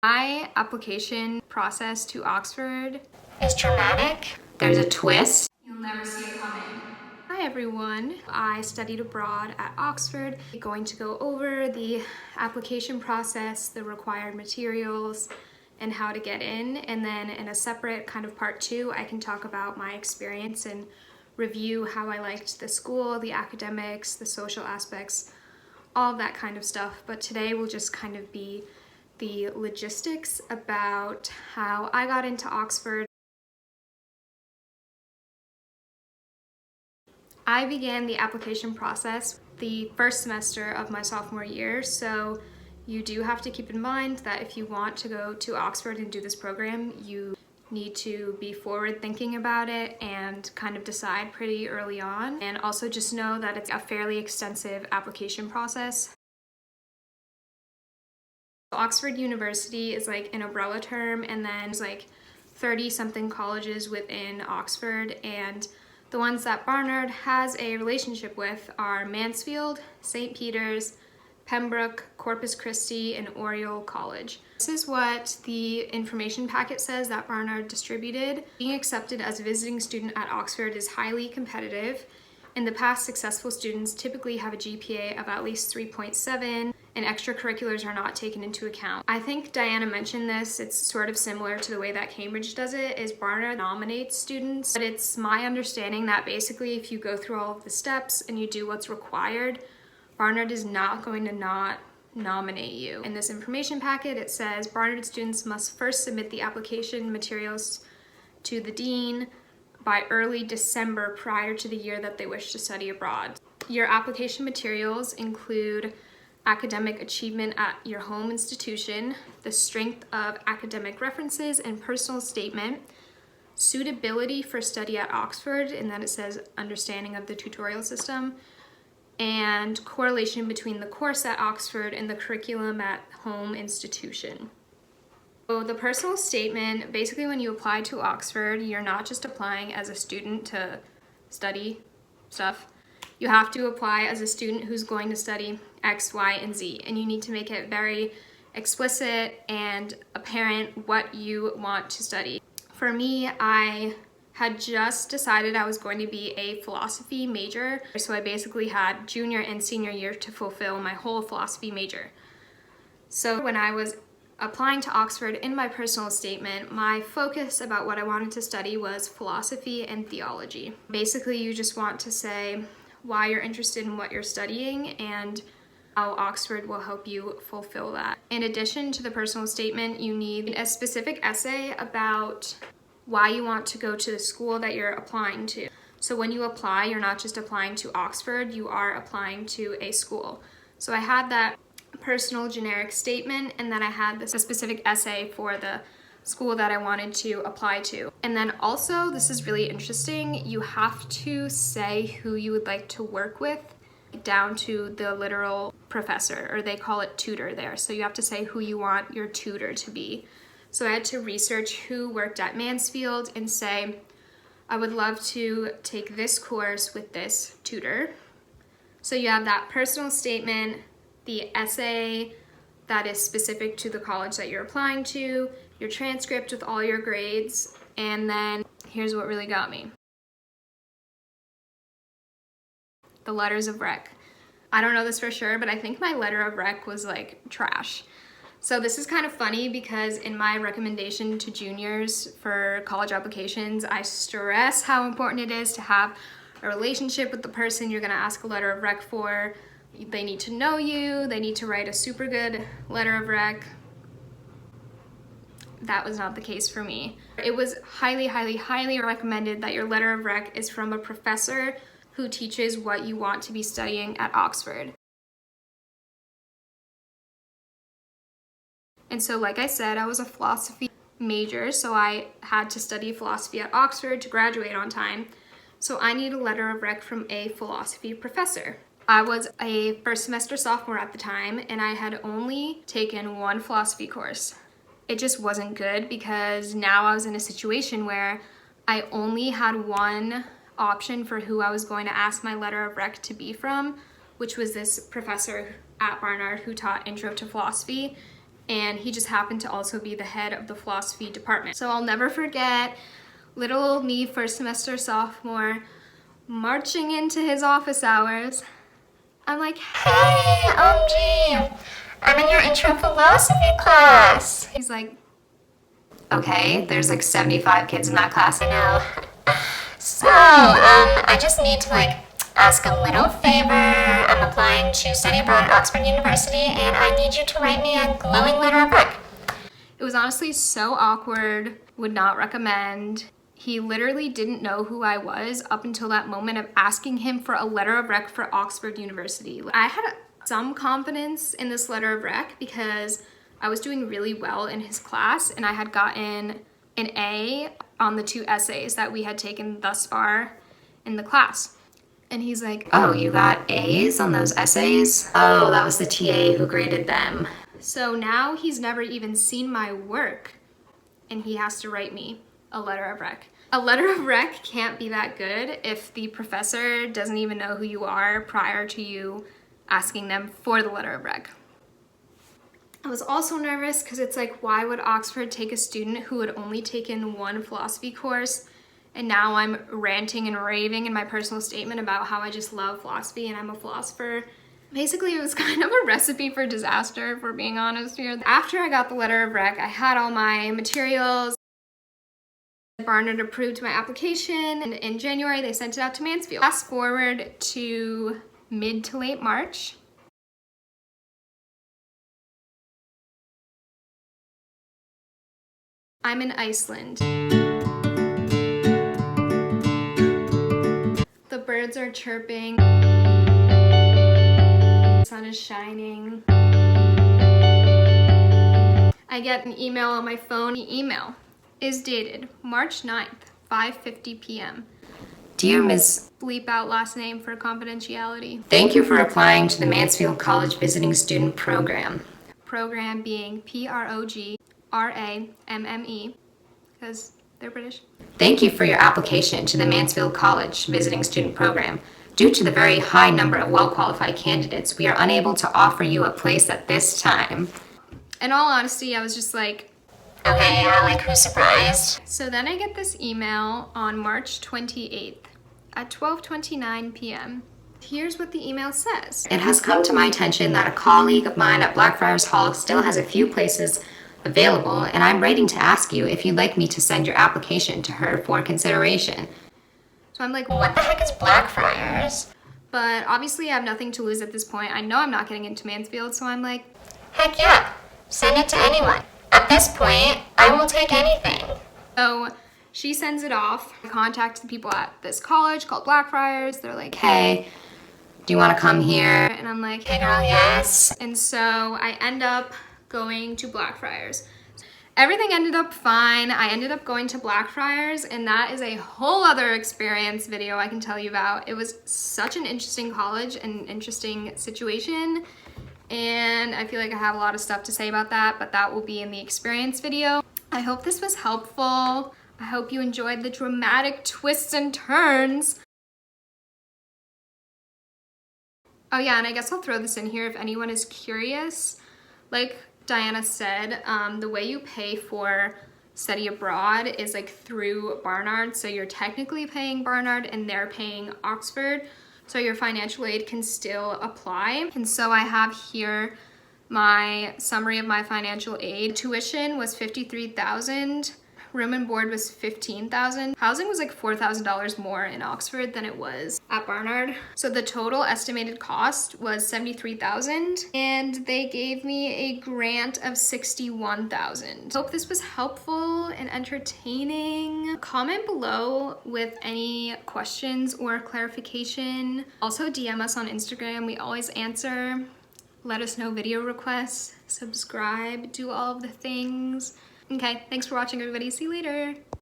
My application process to Oxford is dramatic. There's a twist. You'll never see it coming. Hi everyone. I studied abroad at Oxford. I'm going to go over the application process, the required materials, and how to get in. And then in a separate kind of part 2, I can talk about my experience and review how I liked the school, the academics, the social aspects, all of that kind of stuff. But today will just kind of be the logistics about how I got into Oxford. I began the application process the first semester of my sophomore year, so you do have to keep in mind that if you want to go to Oxford and do this program, you need to be forward thinking about it and kind of decide pretty early on. And also just know that it's a fairly extensive application process. Oxford University is like an umbrella term, and then there's like 30 something colleges within Oxford, and the ones that Barnard has a relationship with are Mansfield, St. Peter's, Pembroke, Corpus Christi, and Oriel College. This is what the information packet says that Barnard distributed. Being accepted as a visiting student at Oxford is highly competitive. In the past, successful students typically have a GPA of at least 3.7, and extracurriculars are not taken into account. I think Diana mentioned this. It's sort of similar to the way that Cambridge does it, is Barnard nominates students. But it's my understanding that basically if you go through all of the steps and you do what's required, Barnard is not going to not nominate you. In this information packet, it says Barnard students must first submit the application materials to the dean by early December prior to the year that they wish to study abroad. Your application materials include academic achievement at your home institution, the strength of academic references and personal statement, suitability for study at Oxford, and then it says understanding of the tutorial system, and correlation between the course at Oxford and the curriculum at home institution. So the personal statement, basically when you apply to Oxford, you're not just applying as a student to study stuff. You have to apply as a student who's going to study X, Y, and Z, and you need to make it very explicit and apparent what you want to study. For me, I had just decided I was going to be a philosophy major, so I basically had junior and senior year to fulfill my whole philosophy major. So when I was applying to Oxford, in my personal statement, my focus about what I wanted to study was philosophy and theology. Basically, you just want to say why you're interested in what you're studying and how Oxford will help you fulfill that. In addition to the personal statement, you need a specific essay about why you want to go to the school that you're applying to. So when you apply, you're not just applying to Oxford, you are applying to a school. So I had that personal generic statement, and then I had this specific essay for the school that I wanted to apply to. And then also, this is really interesting, you have to say who you would like to work with down to the literal professor, or they call it tutor there. So you have to say who you want your tutor to be. So I had to research who worked at Mansfield and say, I would love to take this course with this tutor. So you have that personal statement, the essay that is specific to the college that you're applying to, your transcript with all your grades, and then here's what really got me. The letters of rec. I don't know this for sure, but I think my letter of rec was like trash. So this is kind of funny because in my recommendation to juniors for college applications, I stress how important it is to have a relationship with the person you're gonna ask a letter of rec for. They need to know you, they need to write a super good letter of rec. That was not the case for me. It was highly, highly, highly recommended that your letter of rec is from a professor who teaches what you want to be studying at Oxford. And so, like I said, I was a philosophy major, so I had to study philosophy at Oxford to graduate on time. So I need a letter of rec from a philosophy professor. I was a first semester sophomore at the time, and I had only taken one philosophy course. It just wasn't good because now I was in a situation where I only had one option for who I was going to ask my letter of rec to be from, which was this professor at Barnard who taught Intro to Philosophy. and he just happened to also be the head of the philosophy department. So I'll never forget little old me, first semester sophomore, marching into his office hours. I'm like, "Hey, OMG, I'm in your intro philosophy class." He's like, "Okay, there's like 75 kids in that class." "I know. So, I just need to ask a little favor. I'm applying to study abroad at Oxford University, and I need you to write me a glowing letter of rec." It was honestly so awkward, would not recommend. He literally didn't know who I was up until that moment of asking him for a letter of rec for Oxford University. I had some confidence in this letter of rec because I was doing really well in his class and I had gotten an A on the 2 essays that we had taken thus far in the class. And he's like, "Oh, you got A's on those essays? Oh, that was the TA who graded them." So now he's never even seen my work and he has to write me a letter of rec. A letter of rec can't be that good if the professor doesn't even know who you are prior to you asking them for the letter of rec. I was also nervous because it's like, why would Oxford take a student who had only taken 1 philosophy course? And now I'm ranting and raving in my personal statement about how I just love philosophy and I'm a philosopher. Basically, it was kind of a recipe for disaster, if we're being honest here. After I got the letter of rec, I had all my materials. Barnard approved my application, and in January, they sent it out to Mansfield. Fast forward to mid to late March. I'm in Iceland. The birds are chirping. The sun is shining. I get an email on my phone. The email is dated March 9th, 5:50 p.m. "Dear Ms. Bleep out last name for confidentiality. Thank you for applying to the Mansfield College Visiting Student Program." Program being PROGRAMME, because they're British. "Thank you for your application to the Mansfield College Visiting Student Program. Due to the very high number of well-qualified candidates, we are unable to offer you a place at this time." In all honesty, I was just like, "Okay, yeah, who's surprised?" So then I get this email on March 28th at 12:29 p.m. Here's what the email says. "It has come to my attention that a colleague of mine at Blackfriars Hall still has a few places available, and I'm writing to ask you if you'd like me to send your application to her for consideration." So I'm like, "What the heck is Blackfriars?" But obviously I have nothing to lose at this point. I know I'm not getting into Mansfield, so I'm like, "Heck yeah, send it to anyone. At this point, I will take anything." so she sends it off. I contact the people at this college called Blackfriars. They're like, "Hey, do you want to come here?" and I'm like, "Hey girl, yes." And so I end up going to Blackfriars. Everything ended up fine. I ended up going to Blackfriars, and that is a whole other experience video I can tell you about. It was such an interesting college and interesting situation, and I feel like I have a lot of stuff to say about that, but that will be in the experience video. I hope this was helpful. I hope you enjoyed the dramatic twists and turns. Oh yeah, and I guess I'll throw this in here if anyone is curious. Like Diana said, the way you pay for study abroad is like through Barnard. So you're technically paying Barnard and they're paying Oxford. So your financial aid can still apply. And so I have here my summary of my financial aid. Tuition was $53,000. Room and board was $15,000. Housing was like $4,000 more in Oxford than it was at Barnard. So the total estimated cost was $73,000, and they gave me a grant of $61,000. Hope this was helpful and entertaining. Comment below with any questions or clarification. Also DM us on Instagram. We always answer. Let us know video requests, subscribe, do all of the things. Okay, thanks for watching everybody. See you later.